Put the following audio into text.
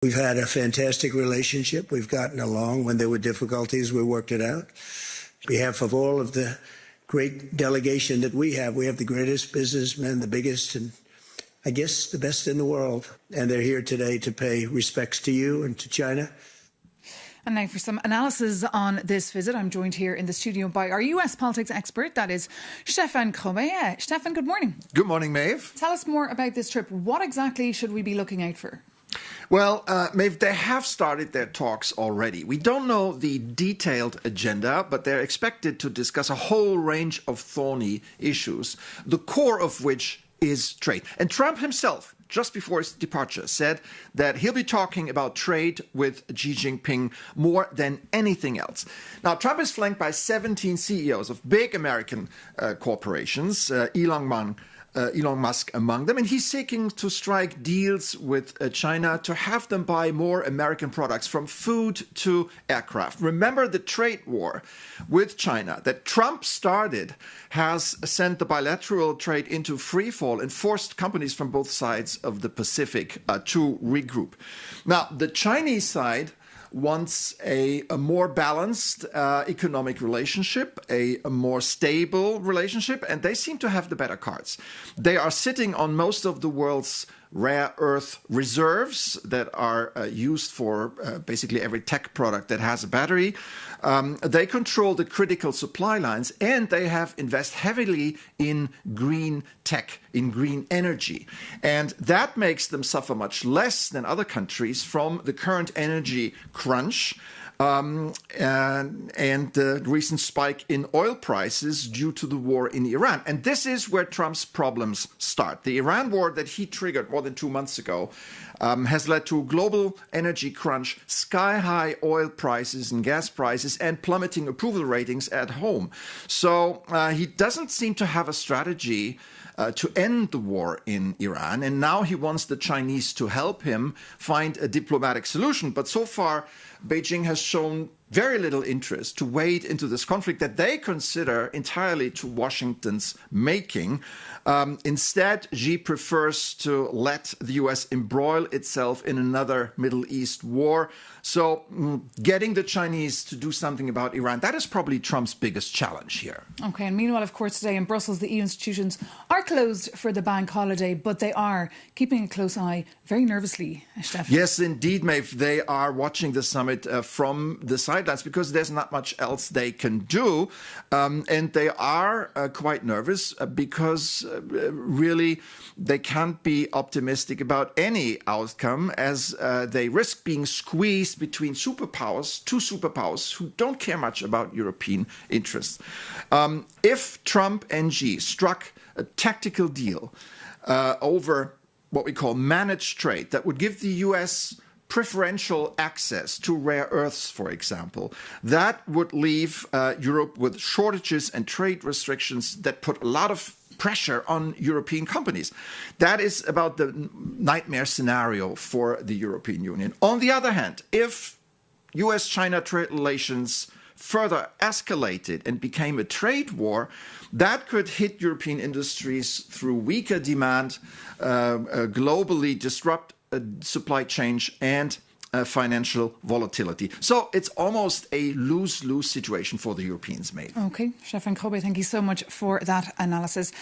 We've had a fantastic relationship. We've gotten along. When there were difficulties, we worked it out. On behalf of all of the great delegation that we have the greatest businessmen, the biggest, and I guess the best in the world. And they're here today to pay respects to you and to China. And now for some analysis on this visit, I'm joined here in the studio by our US politics expert, that is Stefan Grobe. Stefan, good morning. Good morning, Maeve. Tell us more about this trip. What exactly should we be looking out for? Well, Maeve, they have started their talks already. We don't know the detailed agenda, but they're expected to discuss a whole range of thorny issues, the core of which is trade. And Trump himself, just before his departure, said that he'll be talking about trade with Ji Xinping more than anything else. Now, Trump is flanked by 17 CEOs of big American corporations, Elon Musk among them, and he's seeking to strike deals with China to have them buy more American products, from food to aircraft. Remember, the trade war with China that Trump started has sent the bilateral trade into free fall and forced companies from both sides of the Pacific to regroup. Now, the Chinese side wants a more balanced economic relationship, a more stable relationship, and they seem to have the better cards. They are sitting on most of the world's rare earth reserves that are used for basically every tech product that has a battery. They control the critical supply lines, and they have invested heavily in green tech, in green energy. And that makes them suffer much less than other countries from the current energy crunch and the recent spike in oil prices due to the war in Iran. And this is where Trump's problems start. The Iran war that he triggered more than 2 months ago has led to a global energy crunch, sky-high oil prices and gas prices, and plummeting approval ratings at home. So he doesn't seem to have a strategy to end the war in Iran. And now he wants the Chinese to help him find a diplomatic solution. But so far, Beijing has shown very little interest to wade into this conflict that they consider entirely to Washington's making. Instead, Xi prefers to let the US embroil itself in another Middle East war. So getting the Chinese to do something about Iran, that is probably Trump's biggest challenge here. OK, and meanwhile, of course, today in Brussels, the EU institutions are closed for the bank holiday, but they are keeping a close eye very nervously, Stefan. Yes, indeed, Maeve. They are watching the summit from the sidelines because there's not much else they can do. And they are quite nervous because really they can't be optimistic about any outcome, as they risk being squeezed between two superpowers who don't care much about European interests. If Trump and Xi struck a tactical deal over what we call managed trade that would give the US preferential access to rare earths, for example, that would leave Europe with shortages and trade restrictions that put a lot of pressure on European companies. That is about the nightmare scenario for the European Union. On the other hand, if US-China trade relations further escalated and became a trade war, that could hit European industries through weaker demand, globally disrupt supply chain and financial volatility. So it's almost a lose-lose situation for the Europeans, Maeve. OK, Stefan Grobe, thank you so much for that analysis.